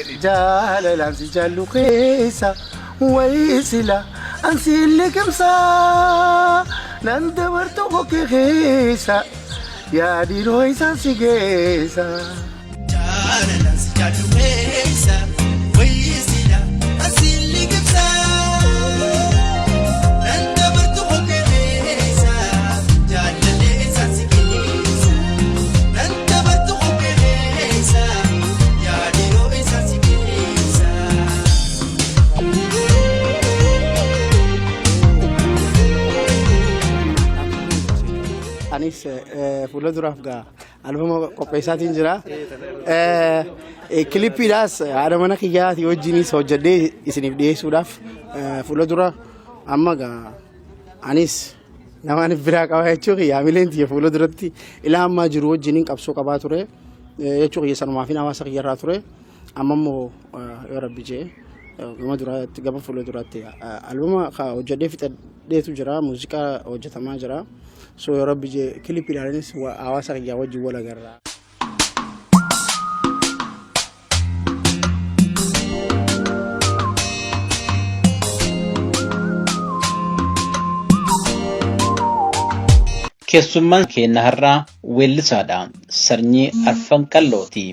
جال لانسي جالو خيسا ويسلا أنسي اللي كمسا نندبرتو خوكي خيسا يا دي رويسا سيجيسا جال لانسي جالو خيسا ويسلا أنسي اللي كمسا نندبرتو خوكي خيسا جال لانسي سيجيسا نندبرتو خوكي خيسا يا دي رويسا سيجيسا أنيس فلان درافقا ألبوم كوبيسات إنجرا كليبي داس أنا منا كيا تيو جينيس هو جدي إسنيف دي سوداف فلان درا أما كا أنيس نماني براك أو هيتشوكي يا ميلين تي فلان درتي إلا أما جرو جينين كابسو كباتورة هيتشوكي يسانو ما فينا واسق يراتورة أما مو يا ربي جي كما درات قبل فلان درتي ألبوم كا جدي في تدي تجرا موسيقى وجتما جرا so ya rabbi je kilipi da ne wa awasa ya waji wala garra keessummaan keenya har'aa weellisaadha sarnyii arfan qallooti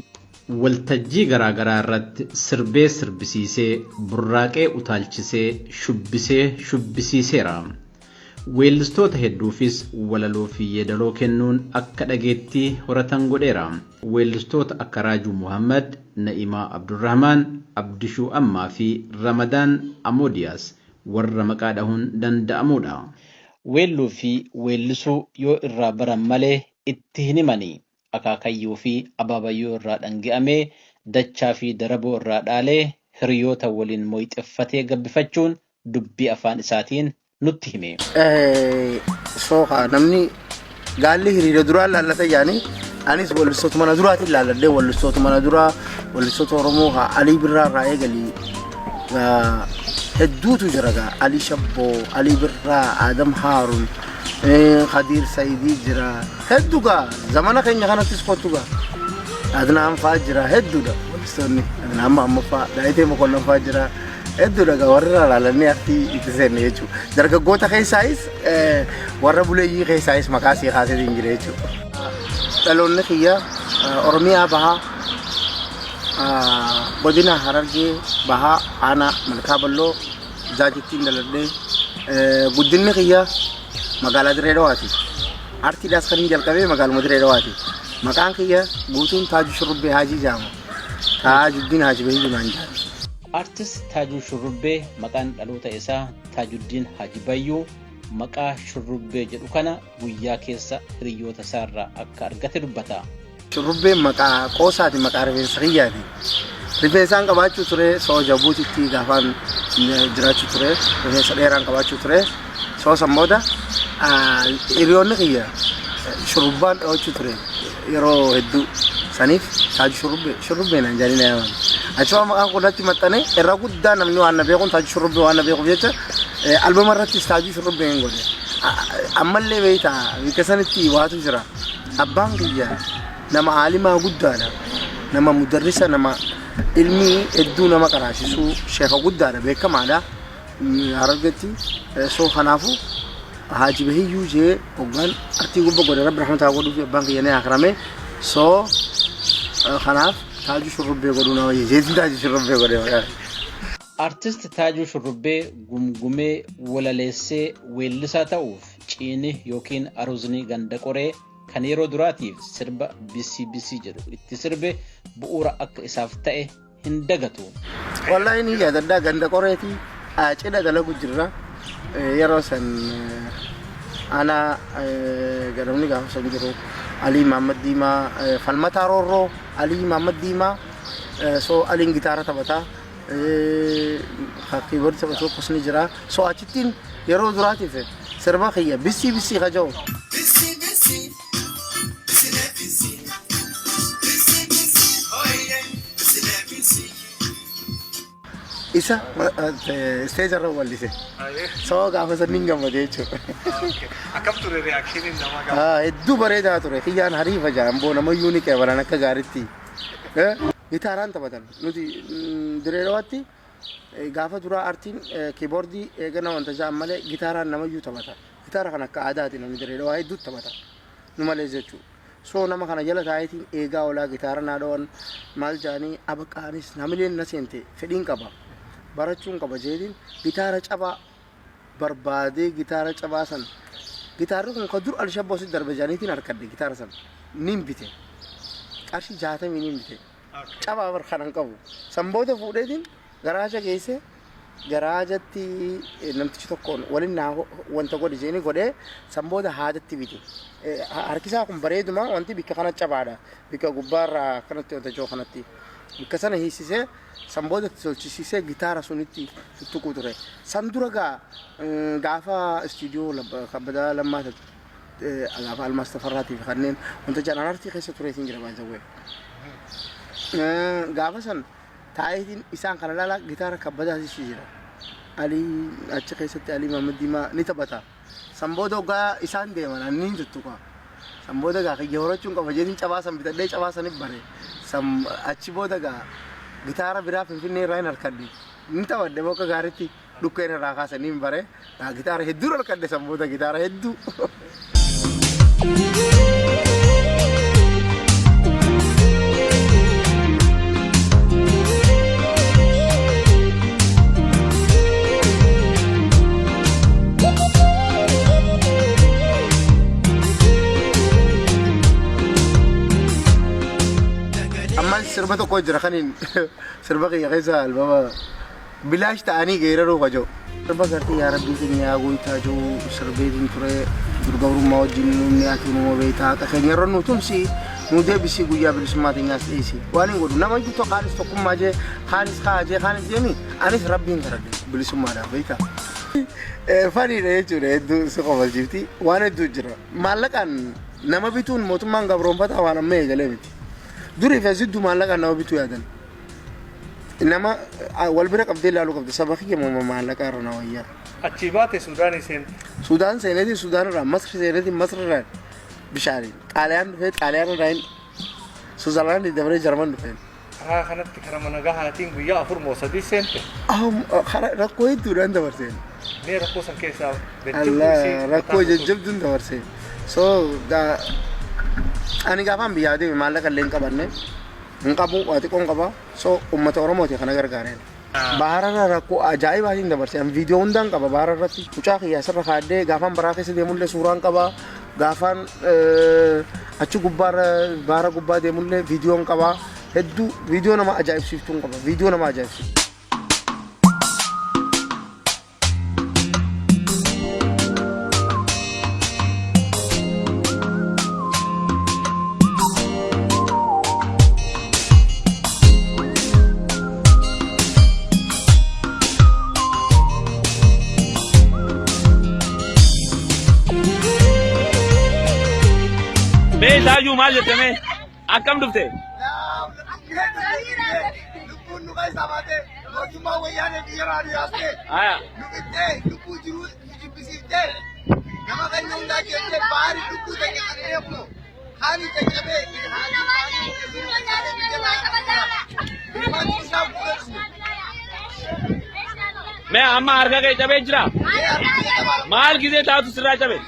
waltajjii garaagaraa irratti sirbee sirbisiisee burraaqee utaalchisee shubbisiiseera weellistoota hedduufis walaloo fi yeedaloo kennuun akka dhageettii horatan godheera weellistoota akka Raajuu Muhammad, Na'imaa Abdurrahmaan, Abdishuu Ammaa fi Ramadaan Amoodiyaas warra maqaa dhahuun danda'amudha. Weelluu fi weellisuu yoo irraa baran malee itti hin himanii akaakayyuu fi abaabayyuu irraa dhangi'amee dachaa fi daraboo irraa dhaalee hiriyoota waliin moyxeffatee gabbifachuun dubbii afaan isaatiin nutti hime. Sooka namni gaalli hiriira duraa laallata yaani anis wallistoota mana duraatiin laalladhee wallistoota mana duraa wallistoota Oromoo haa Alii Birraa irraa eegalii hedduutu jira gaa Alii Shabboo, Alii Birraa, Adam Haarun, Khadiir Saidii jira hedduu gaa zamana keenya kanattis kottu gaa Adnaan fa'aa jira hedduudha wallistoonni Adnaan Mahammad fa'aa Daayitee Mokonnon fa'aa jira hedduu dhagaa warra laalanii atti itti seenne jechuudha. Dargaggoota keessaayis warra buleeyyii keessaayis maqaa sii kaasetiin jira jechuudha. Dhaloonni kiyya Oromiyaa bahaa godina Harargee bahaa aanaa Malkaa Balloo jaajittiin daladhee guddinni kiyya magaalaa Dirree Dhawaati. Artiidhaas kan hin jalqabee magaaluma Dirree Dhawaati. Maqaan kiyya guutuun Taajuu Shurrubbee Haajii jedhama. Taajuddin Haajii Bayyuu naan jedhama. Artist Taajuu Shurrubbee maqaan dhaloota isaa Taajuddin Haji Bayyuu maqaa Shurrubbee jedhu kana guyyaa keessa hiriyoota isaarraa akka argate dubbata. Shurrubbeen maqaa qoosaati maqaa rifeensa kiyyaati. Rifeensaan qabaachuu ture soo Jabuutitti gaafaan jiraachuu ture rifeensa dheeraan qabaachuu ture soo sammooda hiriyoonni kiyya shurrubbaan dhawachuu ture yeroo hedduu saniif Taajuu Shurrubbee naan jedhanii na yaaman. Achuma maqaan kunatti maxxane irra guddaa namni waan na beekuun Taajuu Shurrubbee waan na beekuuf jecha albama irrattis Taajuu Shurrubbee hin godhe. Ammallee beektaa biqilsanitti waatu jira. Abbaan kiyya nama aalimaa guddaadha. Nama mudarrisa nama ilmi hedduu nama qaraasisuu sheeka guddaadha beekamaadha. Harargetti soo kanaafuu Haji Bahiyyuu jee hoggaan artii gubba godhe rabbi rahmataa godhuuf abbaan kiyya ni akrame soo kanaaf Taajuu Shurrubbee godhuuna wayya jeetiin Taajuu Shurrubbee godhe. Artist Taajuu Shurrubbee gumgumee walaleessee weellisaa ta'uuf ciini yookiin aruuzni ganda qoree kan yeroo duraatiif sirba BCBC jedhu itti sirbe bu'uura akka isaaf ta'e hin dagatu. Wallahi ni yaadaddaa ganda qoreeti cidha dalagu jirra yeroo san ana gadamni gaafa san jiru Ali Muhammad Diimaa falmataa roorroo Ali Muhammad Diimaa soo aliin gitaara taphataa keyboard taphatu qosni jira soo achittiin yeroo duraatiif sirba kiyya BCBC kaja'u. Isa stage irra wallise soo gaafa sanniin gammadee jechuudha. Akkam ture reakshiiniin nama gaafa? Hedduu bareedaa ture kiyyaan hariifa jaan boo namayyuu ni qeebalan akka gaaritti. gitaaraan taphatan nuti direedawaatti gaafa duraa artiin kiiboordii eegana wanta ja'an malee gitaaraan namayyuu taphata gitaara kan akka aadaati namni direedawaa hedduu taphata nu malee jechuudha soo nama kana jala taa'eetiin eegaa olaa gitaara naadhoon maal jaanii abaqaanis namileen na seente fedhiin qaba barachuun qaba jeetiin gitaara cabaa barbaadee gitaara cabaa san gitaarri kun ka dur alshabboosi darbe jaaniitiin harkadde gitaara san nin bite qarshii 60 nin bite cabaa bar kanan qabu san booda fuudheetiin garaaja geesse garaajatti namtichi tokkoon waliin naa wanta godhe jeeni godhee san booda haadatti bite harkisaa kun bareeduma wanti bikka kana cabaadha bikka gubbaarraa kanatti wanta joo kanatti bikka sana hiisisee san booda tolchisiisee gitaara sunitti tuttuquu ture san dura gaafa istiidiyoo kabbadaa lammaata gaafa almaas tafarraatiif kanneen wanta jedhan artii keessa tureetiin jira baay'ee gaafa san taa'eetiin isaan kana lala gitaara kabbadaa si jira alii achi keessatti alii Mahamad Diimaa ni taphata san booda ogaa isaan deeman anniin tuttuqa san booda gaa kiyya horachuun qaba jeetiin cabaasan bitadhee cabaasaniif bare san achi booda gaa gitaara biraa Finfinnee irraa hin harkadde ni taphadhe bakka gaariitti dhukkeen irraa kaasanii hin bare gitaara hedduu harkadde san booda gitaara hedduu. sirba tokko jira kanin sirba kiyya keessa albama bilaash ta'anii geeraruu qajo sirba gartii yaa rabbii keenya goytaa jiru sirbeetiin ture durgabrummaa wajjin nuumni ati uumama beektaa qakeenya irra nu tumsi nu deebisii guyyaa bilisummaa teenyaas dhiisi waan hin godhu nama iyyuu kaanis tokkummaa jee kaanis kaajee kaanis jeeni anis rabbiin taradhe bilisummaadhaaf beektaa faniidha jechuudha hedduu si qofalchiifti waan hedduu jira maallaqaan nama bituun mootummaan gabroonfataa waan amma eegalee miti duri fasidu maallaqaa nama bituu yaadan nama wal bira qabdee ilaaluu qabda saba kiyya maallaqaa irra na wayyaa achi baate Suudaanii seente Suudaan seeneetiin Suudaan irraa Masri seeneetiin Masri irraa bishaaniin Xaaliyaan dhufee Xaaliyaan irraa Suuzerlaandii dabaree Jarman dhufeen karaa kanatti karaa mana gahaatiin guyyaa 4 moo 3 seente rakkoo hedduudhaan dabarseen mee rakkoo san keessaa rakkoo jajjabduun dabarseen soo ani gaafaan biyyaa deeme maallaqa illee hin qabanne hin qabu waa xiqqoo hin qaba soo uummata Oromooti kana gargaareen bahararra rakkoo ajaa'ibaatiin dabarseen viidiyoo hundaan qaba bahararratti mucaa kiyyaa sirra kaadhee gaafaan baraa keessa deemullee suuraan qaba gaafaan achi gubbaarra bahara gubbaa deemullee viidiyoon qaba hedduu viidiyoo nama ajaa'ibsiiftuun qaba viidiyoo nama ajaa'ibsiiftu. Sayu maal jettame akkam dhufte मैं amma harka kee cabee jira maal gisee taatu sirraa cabe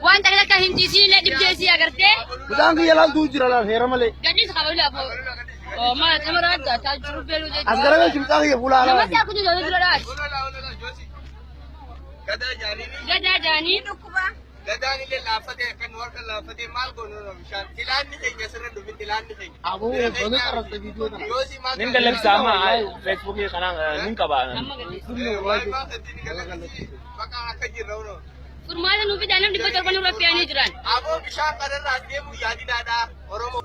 Waan takka hindi sila dibdesi agarte. Budang kaya lang dujira lang hera male. Gadis ka wala po. Oh, ma tamarada ta jurubelu de. Asgara ka chimta kaya pula ala. Namatya ako dito dito. Gada jani dukuba. Gada ni le lafate kan warka lafate mal gono no bishan tilan ni kenya sirren do tilan ni kenya Abo gono karasta video na. yosi mal nin dalag sama Facebook ye kanang nin ka ba baka akajirraw no Furmala nubi dalam di kotor kono rafiani jiran. abo bishan kadarra demu yadi dada oromo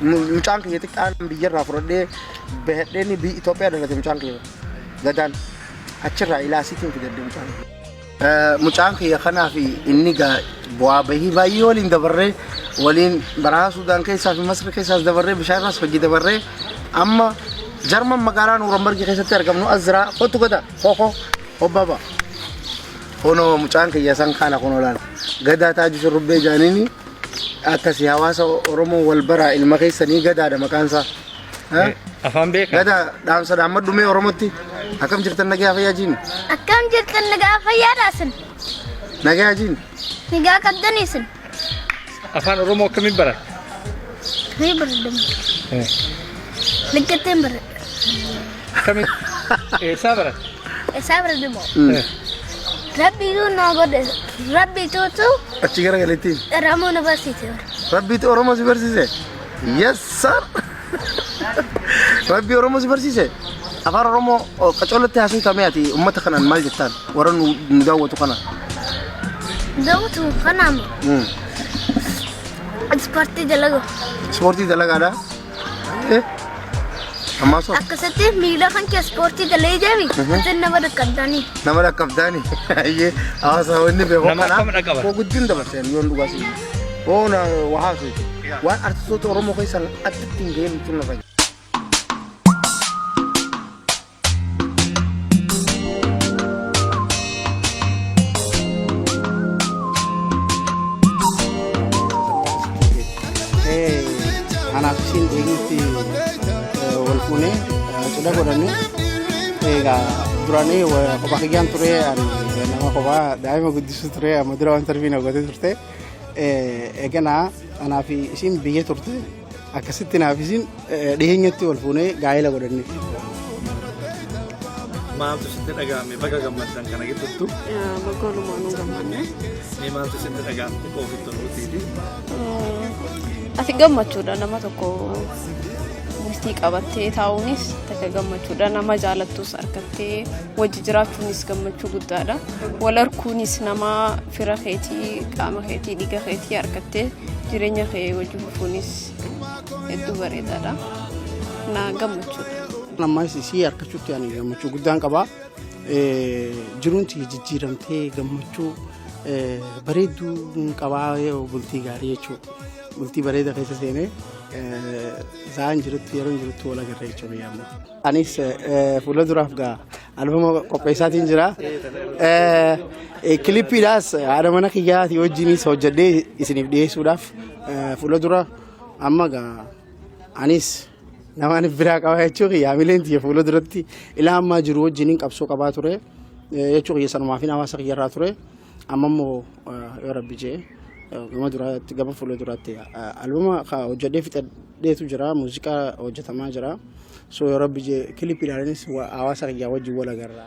mucaan kiyya xiqqaan biyyarraa fudhadhee bahadheen biyya Itoophiyaa dhalate mucaan kiyya gadaan achirraa ilaasiitiin fidadde mucaan kiyya kanaa fi inni gaa bu'aa bahii baay'ee waliin dabarree waliin barahaa Suudaan keessaa fi Masri keessaas dabarree bishaan irraas hojii dabarree amma Jarman magaalaa Nuurambargi keessatti argamnu Azraa kottu gada koko obbaba ono mucaan kiyya san kana kono laala gadaa taaju shurrubbee jaanini akkasi hawaasa Oromoo wal bara ilma keessanii gadaadha maqaansaa afaan beeka gada dhaamsa dhaammadhumee Oromootti akkam jirtan nagaa fayyaa jiin akkam jirtan nagaa fayyaa raasin nagaa jiin nagaa qaddaniisin afaan Oromoo akkamiin barat ni baradam liggateen barat akkamiin eessaa barat baradamo rabbi tu na godhe rabbi tu achi gara galetti Oromoo na barsiise rabbi tu Oromoo si barsiise yes sir rabbi Oromoo si barsiise afaan Oromoo qacolatti haasuu tameeti ummata kanaan maal jettaan warra nu daawwatu kana daawwatu kanaam ispoortii dalagaadha amma so akkasatti miila kan kee ispoortii dalee jeebi isin nama dhaqqabdaani ayyee hawaasa wanni beeku nama akkam dhaqaba ko guddin dabarseen yoon dhugaasi oona wahaasu waan artistoota Oromoo keessan addatti hin ga'een tun lafa anak sin dengti walfune sudah godane ega durane ko bakian ture an nama ko ba dai ma guddisu ture amadra interview godde turte egana ana fi sin biye turte akasitti na fi sin dhihenyatti walfune gaayela godane maaltu sitti dhaga'ame baga gammadan kana gidduutti magaaluma nu gammanne ni maaltu sitti dhaga'ame qofitti nuti ati gammachuudha nama tokko murtii qabattee taa'uunis takka gammachuudha nama jaalattus argattee wajji jiraachuunis gammachuu guddaadha wal arguunis nama fira keetii qaama keetii dhiiga keetii argattee jireenya kee wajji fufuunis hedduu bareedaadha na gammachuudha nama si argachuutti ani gammachuu guddaan qaba jiruunti jijjiiramtee gammachuu bareedduu qabaa bultii gaarii jechuudha bultii bareeda keessa seenee zaan jirutti yeroo jirutti wal agarra jechuudha yaamma. Anis fuula duraaf gaa albama qopheessaatiin jira. Kilippiidhaas haadha mana kiyyaati wajjinis hojjedhee isiniif dhiyeessuudhaaf fuula dura amma gaa anis namaan biraa qaba jechuudha yaamileen tiyya fuula duratti ilaa ammaa jiru wajjiniin qabsoo qabaa ture jechuudha sanumaaf hawaasa kiyyarraa ture amma immoo yoo rabbi jee gama duraatti gama fuula duraatti albama hojjedhee fixadheetu jira muuziqaa hojjetamaa jira so yoo rabbi jee kilippiidhaanis hawaasa kiyyaa wajjin wal agarra.